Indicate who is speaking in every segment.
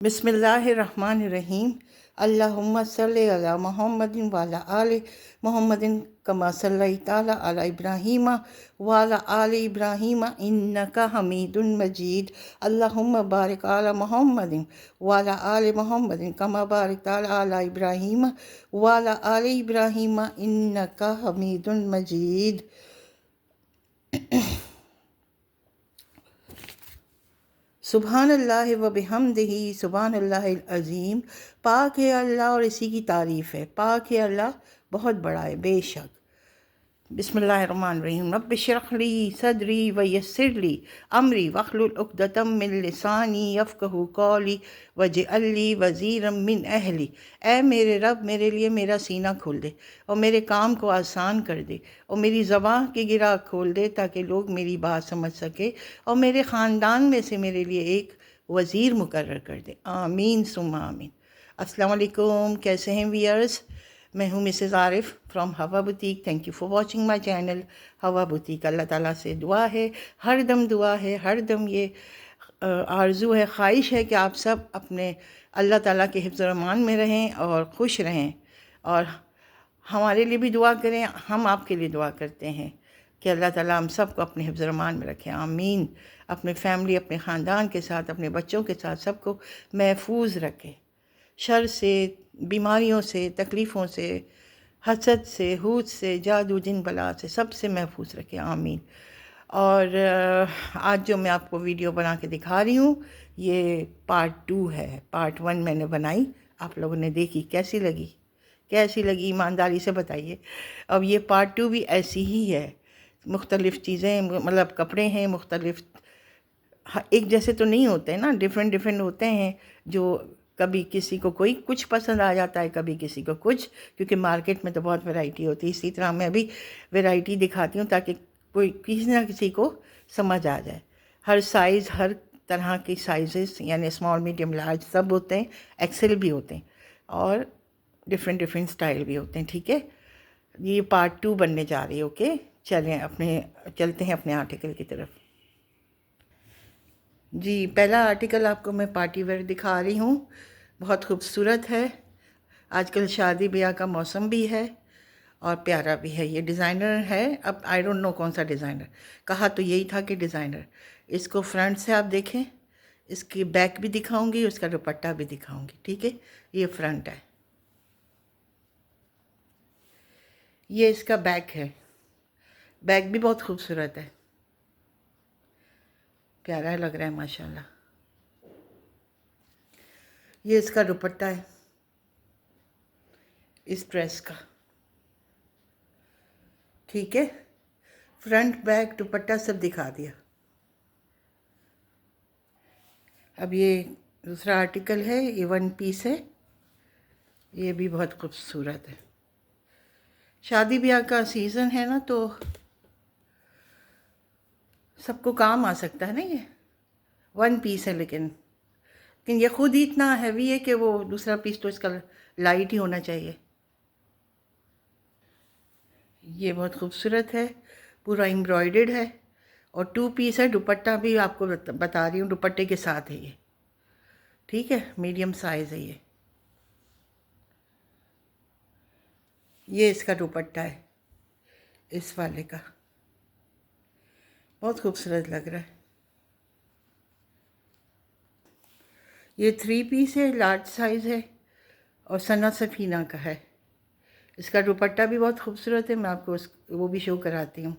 Speaker 1: बिस्मिल्लाहिर्रहमानिर्रहीम। अल्लाहुम्मा सल्लि अला मुहम्मदिन व अला आलि मुहम्मदिन कमा सल्लैता अला इब्राहीम व अला आलि इब्राहीम इन्नका हमीदुन मजीद। अल्लाहुम्मा बारिक अला मुहम्मदिन व अला आलि मुहम्मदिन कमा बारकता अला इब्राहीम व अला आलि इब्राहीम इन्नका हमीदुन मजीद। सुबहानल्लाहि व बिहम्दिही सुबहानल्लाहिल अज़ीम। पाक है अल्लाह और इसी की तारीफ़ है। पाक है अल्लाह, बहुत बड़ा है बेशक। बिस्मिल्लाहिर्रहमानिर्रहीम। रब्बि इश्रह ली सदरी व यस्सिर ली अमरी वहलुल उक़दतम मिन लिसानी यफ़क़हू क़ौली वजअल ली वज़ीरम मिन अहली। ऐ मेरे रब, मेरे लिए मेरा सीना खोल दे और मेरे काम को आसान कर दे और मेरी ज़बान की गिरा खोल दे ताकि लोग मेरी बात समझ सके और मेरे ख़ानदान में से मेरे लिए एक वज़ीर मुकर्रर कर दे। आमीन सुम्मा आमीन। अस्सलाम वालेकुम, कैसे हैं व्यूअर्स? मैं हूँ मिसेज़ आरिफ़ फ्रॉम हवा boutique. Thank you for watching my channel Hawa boutique. अल्लाह ताला से दुआ है, हर दम दुआ है, हर दम ये आरज़ू है, ख्वाहिश है कि आप सब अपने अल्लाह ताला के हिफ्ज़ और अमान में रहें और खुश रहें और हमारे लिए भी दुआ करें। हम आपके लिए दुआ करते हैं कि अल्लाह ताला हम सबको अपने हिफ्ज़ और अमान में रखें। आमीन। अपने फैमिली, अपने ख़ानदान के साथ, अपने बच्चों के साथ सबको महफूज रखें शर से, बीमारियों से, तकलीफ़ों से, हसद से, हुद से, जादू जिन बला से, सबसे महफूज रखें। आमीन। और आज जो मैं आपको वीडियो बना के दिखा रही हूँ ये पार्ट 2 है। पार्ट 1 मैंने बनाई, आप लोगों ने देखी, कैसी लगी? कैसी लगी ईमानदारी से बताइए। अब ये पार्ट 2 भी ऐसी ही है। मुख्तलिफ़ चीज़ें, मतलब कपड़े हैं मुख्तलिफ़, एक जैसे तो नहीं होते ना, डिफरेंट डिफरेंट होते हैं। जो कभी किसी को कोई कुछ पसंद आ जाता है, कभी किसी को कुछ, क्योंकि मार्केट में तो बहुत वैरायटी होती है। इसी तरह मैं भी वैरायटी दिखाती हूँ ताकि कोई किसी ना किसी को समझ आ जाए। हर साइज़, हर तरह की साइजेस, यानी स्मॉल, मीडियम, लार्ज सब होते हैं, एक्सेल भी होते हैं और डिफरेंट डिफरेंट स्टाइल भी होते हैं। ठीक है, ये पार्ट 2 बनने जा रही है। ओके, चलते हैं अपने आर्टिकल की तरफ। जी, पहला आर्टिकल आपको मैं पार्टी वेयर दिखा रही हूँ। बहुत खूबसूरत है। आजकल शादी ब्याह का मौसम भी है और प्यारा भी है। ये डिज़ाइनर है, अब आई डोंट नो कौन सा डिज़ाइनर, कहा तो यही था कि डिज़ाइनर। इसको फ्रंट से आप देखें, इसकी बैक भी दिखाऊंगी, उसका दुपट्टा भी दिखाऊंगी। ठीक है, ये फ्रंट है, ये इसका बैक है। बैक भी बहुत खूबसूरत है, प्यारा लग रहा है माशाल्लाह। ये इसका दुपट्टा है इस ड्रेस का। ठीक है, फ्रंट बैक दुपट्टा सब दिखा दिया। अब ये दूसरा आर्टिकल है, ये 1 पीस है। ये भी बहुत खूबसूरत है। शादी ब्याह का सीज़न है ना, तो सबको काम आ सकता है ना। ये 1 पीस है, लेकिन ये खुद ही इतना हैवी है कि वो दूसरा पीस तो इसका लाइट ही होना चाहिए। ये बहुत खूबसूरत है, पूरा एम्ब्रॉयडर्ड है और 2 पीस है। दुपट्टा भी आपको बता रही हूँ, दुपट्टे के साथ है ये। ठीक है, मीडियम साइज़ है ये। ये इसका दुपट्टा है इस वाले का, बहुत खूबसूरत लग रहा है। ये 3 पीस है, लार्ज साइज़ है और सना सफ़ीना का है। इसका दुपट्टा भी बहुत खूबसूरत है, मैं आपको वो भी शो कराती हूँ।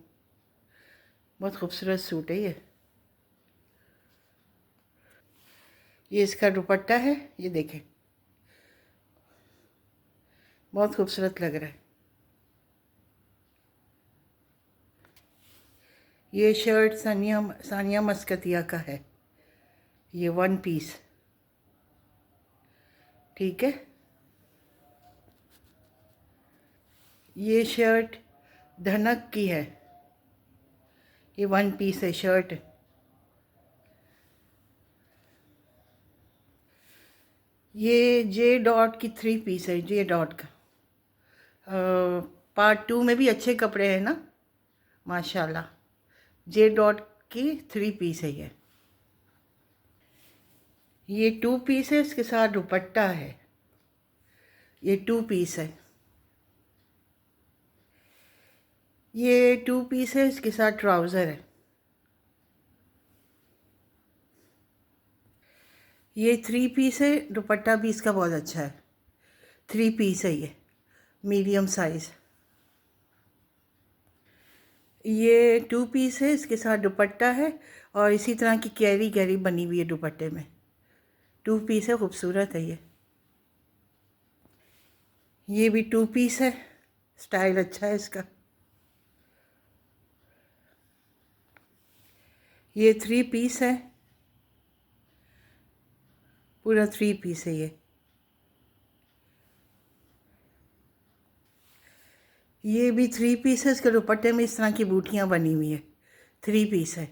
Speaker 1: बहुत खूबसूरत सूट है ये इसका दुपट्टा है, ये देखें, बहुत खूबसूरत लग रहा है। ये शर्ट सानिया मस्कतिया का है, ये 1 पीस। ठीक है, ये शर्ट धनक की है, ये 1 पीस है शर्ट। ये जे डॉट की 3 पीस है, जे डॉट का। पार्ट 2 में भी अच्छे कपड़े हैं ना माशाल्लाह। जे डॉट की 3 पीस है ये। ये 2 पीस है, इसके साथ दुपट्टा है। ये 2 पीस है। ये 2 पीस है, इसके साथ ट्राउज़र है। ये 3 पीस है, दुपट्टा भी इसका बहुत अच्छा है। 3 पीस है ये, मीडियम साइज़। ये 2 पीस है, इसके साथ दुपट्टा है और इसी तरह की कैरी कैरी बनी हुई है दुपट्टे में। 2 पीस है, खूबसूरत है ये। ये भी 2 पीस है, स्टाइल अच्छा है इसका। ये 3 पीस है, पूरा 3 पीस है ये। ये भी 3 पीस है, इसके दुपट्टे में इस तरह की बूटियाँ बनी हुई है। 3 पीस है।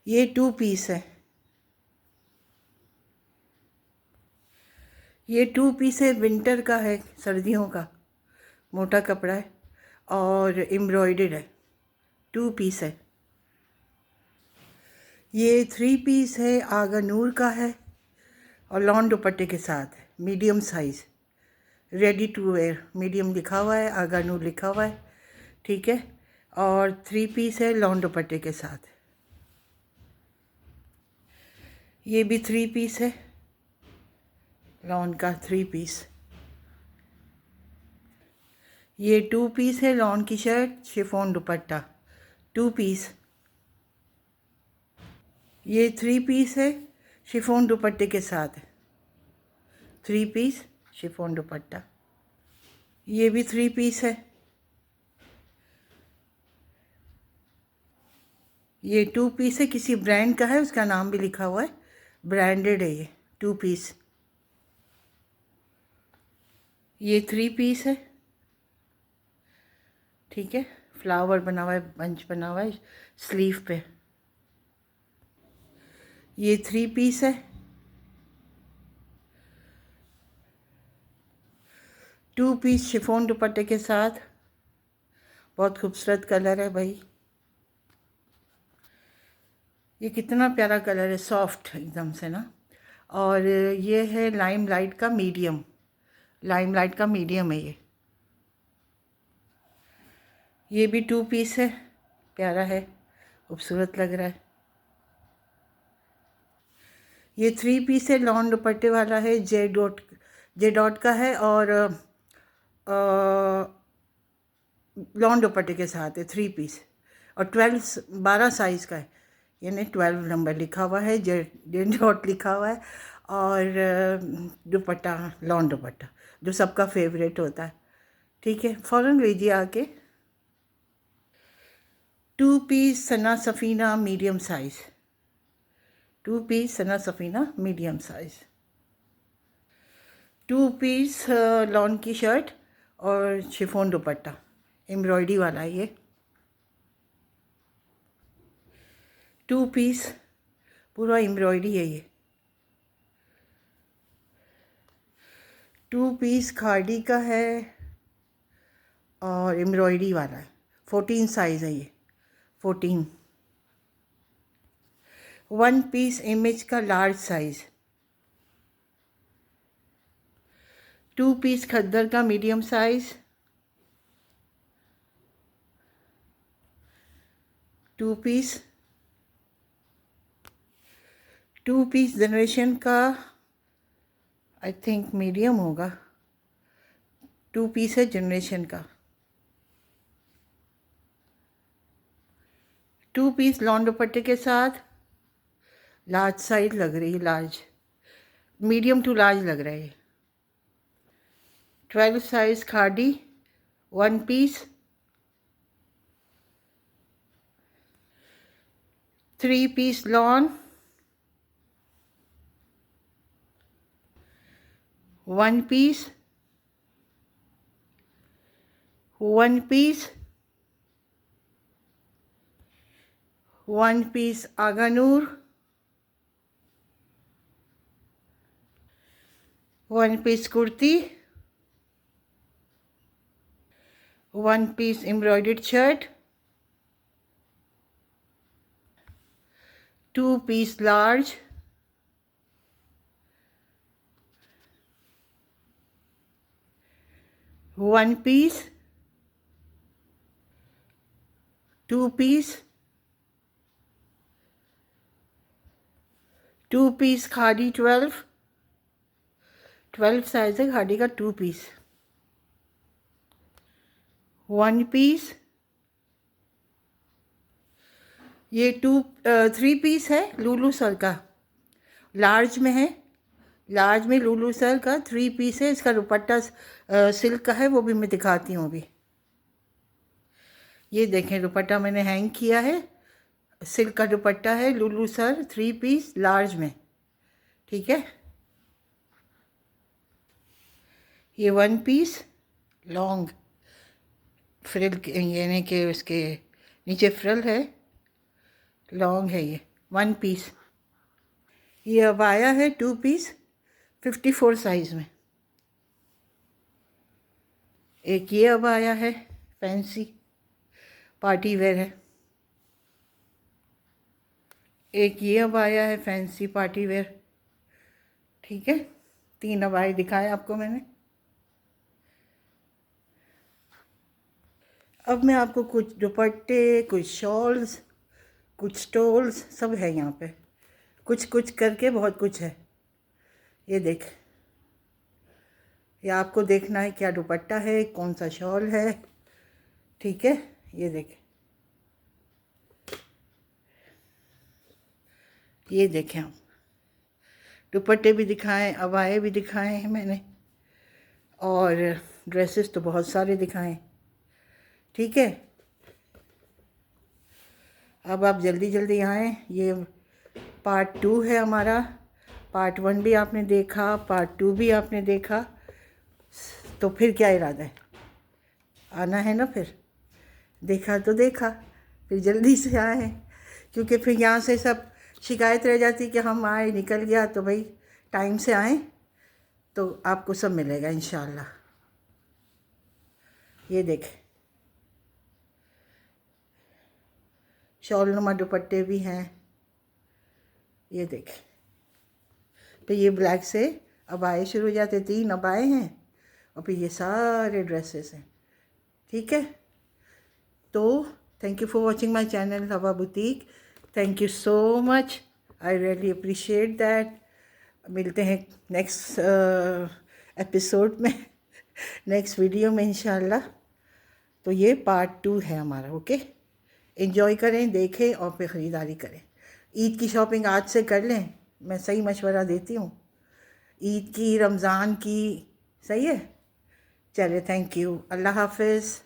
Speaker 1: ये 2 पीस है। ये 2 पीस है, विंटर का है, सर्दियों का मोटा कपड़ा है और एम्ब्रॉयडर्ड है। 2 पीस है। ये 3 पीस है, आगा नूर का है और लॉन दुपट्टे के साथ है, medium size, ready to wear. Medium लिखा हुआ है, आगा नूर लिखा हुआ है, ठीक है। और 3 पीस है, लॉन दुपट्टे के साथ। ये भी 3 पीस है, लॉन का 3 पीस। ये 2 पीस है, लॉन की शर्ट, शिफॉन दुपट्टा। 2 पीस। ये 3 पीस है, शिफॉन दुपट्टे के साथ है। 3 पीस, शिफॉन दुपट्टा। ये भी 3 पीस है। ये 2 पीस है, किसी ब्रांड का है, उसका नाम भी लिखा हुआ है, ब्रांडेड है ये। 2 पीस। ये 3 पीस है, ठीक है। फ्लावर बना हुआ है, बंच बना हुआ है स्लीव पे। ये 3 पीस है। 2 पीस शिफॉन दुपट्टे के साथ, बहुत खूबसूरत कलर है भाई। ये कितना प्यारा कलर है, सॉफ्ट एकदम से ना। और ये है लाइम लाइट का मीडियम, लाइम लाइट का मीडियम है ये। ये भी 2 पीस है, प्यारा है, खूबसूरत लग रहा है। ये 3 पीस है, लॉन दुपट्टे वाला है, जे डॉट का है और लॉन दुपट्टे के साथ है। 3 पीस और 12 साइज़ का है, यानी 12 नंबर लिखा हुआ है, जे डॉट लिखा हुआ है। और दुपट्टा लॉन दुपट्टा, जो सबका फेवरेट होता है, ठीक है। फ़ौरन लीजिए आके। 2 piece Sana Safina medium size. 2 piece Sana Safina medium size. 2 piece lawn की शर्ट और शिफॉन दुपट्टा, एम्ब्रॉयडरी वाला है ये। 2 पीस, पूरा एम्ब्रॉयडरी है ये। 2 पीस खादी का है और एम्ब्रॉयडरी वाला है। 14 साइज़ है ये, 14। 1 पीस इमेज का लार्ज साइज़। 2 पीस खद्दर का medium size. 2 piece. 2 piece generation का, आई थिंक मीडियम होगा। 2 पीस है जनरेशन का। 2 पीस लॉन दुपट्टे के साथ, लार्ज साइज लग रही है, लार्ज, मीडियम टू लार्ज लग रहा है। 12 size khadi, 1 piece. 3 piece lawn, 1 piece. 1 piece. 1 piece Agha Noor. 1 piece kurti. 1 piece embroidered shirt. 2-piece large, 1-piece, 2-piece, 2-piece khadi 12 size है खादी का 2-piece, 1-piece, ये 3-piece है लुलू सर का, लार्ज में है, लार्ज में लुलू सर का 3-piece है। इसका दुपट्टा सिल्क का है, वो भी मैं दिखाती हूँ अभी। ये देखें दुपट्टा मैंने हैंग किया है, सिल्क का दुपट्टा है लुलू सर 3-piece लार्ज में, ठीक है। ये 1-piece लॉन्ग फ्रिल यानी कि उसके नीचे फ्रिल है, लॉन्ग है ये 1-piece। ये अब आया है 2-piece 54 साइज़ में। एक ये अब आया है फैंसी पार्टी वेयर है, एक ये अब आया है फैंसी पार्टी वेयर, ठीक है। 3 अबाए दिखाए आपको मैंने। अब मैं आपको कुछ दुपट्टे, कुछ शॉल्स, कुछ स्टोल्स सब है यहाँ पे, कुछ कुछ करके बहुत कुछ है। ये देख, ये आपको देखना है क्या दुपट्टा है, कौन सा शॉल है, ठीक है। ये देख, ये देखें आप, दुपट्टे भी दिखाएं, अबाए भी दिखाए हैं मैंने, और ड्रेसेस तो बहुत सारे दिखाएं, ठीक है। अब आप जल्दी जल्दी आएँ। ये पार्ट 2 है हमारा, पार्ट 1 भी आपने देखा, पार्ट 2 भी आपने देखा, तो फिर क्या इरादा है, आना है ना फिर। देखा तो देखा, फिर जल्दी से आए, क्योंकि फिर यहाँ से सब शिकायत रह जाती कि हम आए निकल गया। तो भाई टाइम से आए तो आपको सब मिलेगा इंशाल्लाह। ये देख, शॉल नुमा दुपट्टे भी हैं, ये देख। तो ये ब्लैक से अबाए शुरू हो जाते, 3 अबाए हैं और फिर ये सारे ड्रेसेस हैं, ठीक है। तो thank you for watching my channel Hawa boutique, thank you so much, I really appreciate that. मिलते हैं नेक्स्ट एपिसोड में, नेक्स्ट वीडियो में इंशाल्लाह। तो ये पार्ट 2 है हमारा, ओके। एंजॉय करें, देखें और फिर ख़रीदारी करें। ईद की शॉपिंग आज से कर लें, मैं सही मशवरा देती हूँ, ईद की, रमज़ान की, सही है। चलिए, थैंक यू, अल्लाह हाफ़िज़।